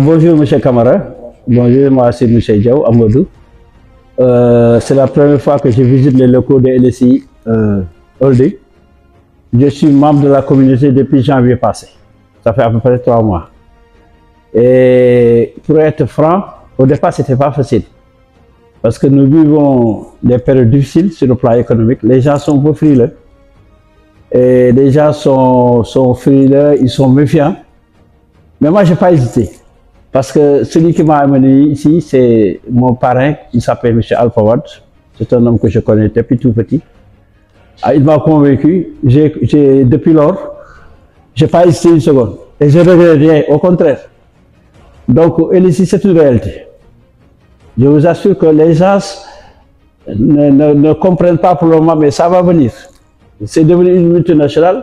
Bonjour M. Kamara, bonjour, moi c'est M. Diaw Amadou. C'est la première fois que je visite les locaux de LSI Holding. Je suis membre de la communauté depuis janvier passé. Ça fait à peu près 3 mois. Et pour être franc, au départ, ce n'était pas facile. Parce que nous vivons des périodes difficiles sur le plan économique. Les gens sont un peu frileux. Et les gens sont frileux, ils sont méfiants. Mais moi, je n'ai pas hésité. Parce que celui qui m'a amené ici, c'est mon parrain, qui s'appelle M. Alpha Wade. C'est un homme que je connais depuis tout petit. Il m'a convaincu. Depuis lors, je n'ai pas hésité une seconde. Et je ne regrette rien, au contraire. Donc, ici, c'est une réalité. Je vous assure que les gens ne comprennent pas pour le moment, mais ça va venir. C'est devenu une multinationale.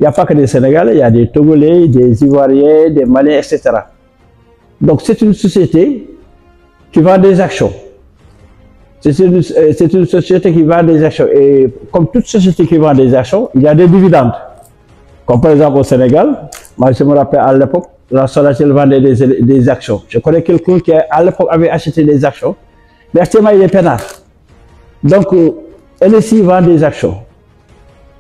Il n'y a pas que des Sénégalais, il y a des Togolais, des Ivoiriens, des Maliens, etc. Donc, c'est une société qui vend des actions. C'est une société qui vend des actions. Et comme toute société qui vend des actions, il y a des dividendes. Comme par exemple au Sénégal, moi je me rappelle à l'époque, la Sonatel vendait des actions. Je connais quelqu'un qui à l'époque avait acheté des actions, mais actuellement il est peinard. Donc, LSI vend des actions.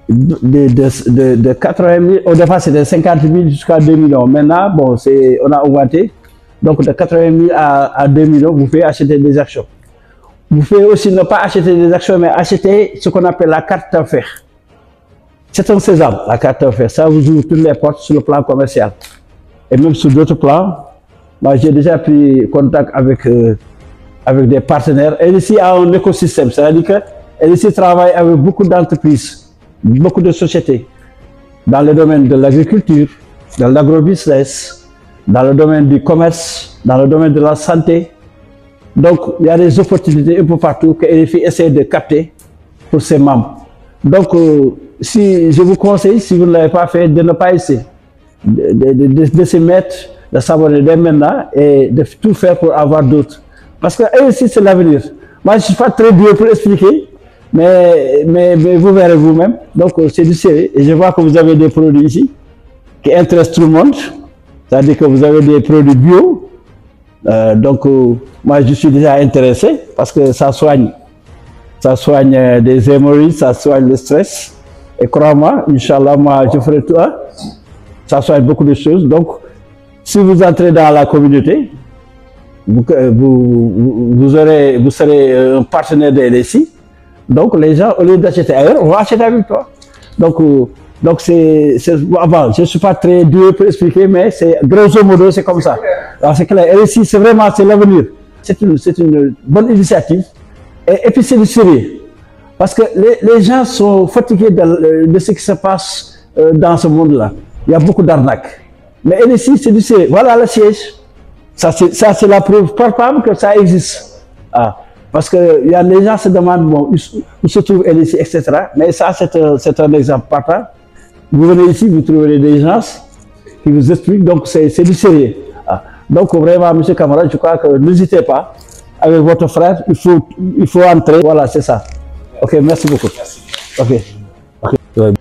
De 80 000, au départ c'était 50 000 jusqu'à 2 millions. Maintenant, bon, on a augmenté. Donc de 80 000 à 2 millions, vous pouvez acheter des actions. Vous pouvez aussi ne pas acheter des actions, mais acheter ce qu'on appelle la carte d'affaires. C'est un sésame, la carte d'affaires. Ça vous ouvre toutes les portes sur le plan commercial. Et même sur d'autres plans, moi j'ai déjà pris contact avec des partenaires. LSI a un écosystème, c'est-à-dire que LSI travaille avec beaucoup d'entreprises, beaucoup de sociétés, dans le domaine de l'agriculture, dans l'agrobusiness, dans le domaine du commerce, dans le domaine de la santé. Donc, il y a des opportunités un peu partout que LSI essaie de capter pour ses membres. Donc, si je vous conseille, si vous ne l'avez pas fait, de ne pas essayer, de se mettre, de s'abonner dès maintenant et de tout faire pour avoir d'autres. Parce que LSI, c'est l'avenir. Moi, je ne suis pas très doué pour expliquer, mais vous verrez vous-même. Donc, c'est du sérieux. Et je vois que vous avez des produits ici qui intéressent tout le monde. C'est-à-dire que vous avez des produits bio. Donc, moi, je suis déjà intéressé parce que ça soigne des hémorroïdes, ça soigne le stress. Et crois-moi, Inch'Allah, moi, je ferai tout. Ça soigne beaucoup de choses. Donc, si vous entrez dans la communauté, vous serez un partenaire de LSI. Donc, les gens, au lieu d'acheter ailleurs, on va acheter avec toi. Donc, je ne suis pas très doué pour expliquer, mais grosso modo, c'est comme ça. Alors, c'est clair. LSI, c'est vraiment l'avenir. C'est une bonne initiative. Et puis, c'est du sérieux. Parce que les gens sont fatigués de ce qui se passe dans ce monde-là. Il y a beaucoup d'arnaques. Mais LSI, c'est du sérieux. Voilà le siège. Ça, c'est la preuve palpable que ça existe. Parce que les gens se demandent bon, où se trouve LSI, etc. Mais ça, c'est un exemple partant. Vous venez ici, vous trouverez des gens qui vous expliquent, donc c'est du sérieux. Donc vraiment, M. Kamara, je crois que n'hésitez pas, avec votre frère, il faut entrer. Voilà, c'est ça. Ok, merci beaucoup. Ok.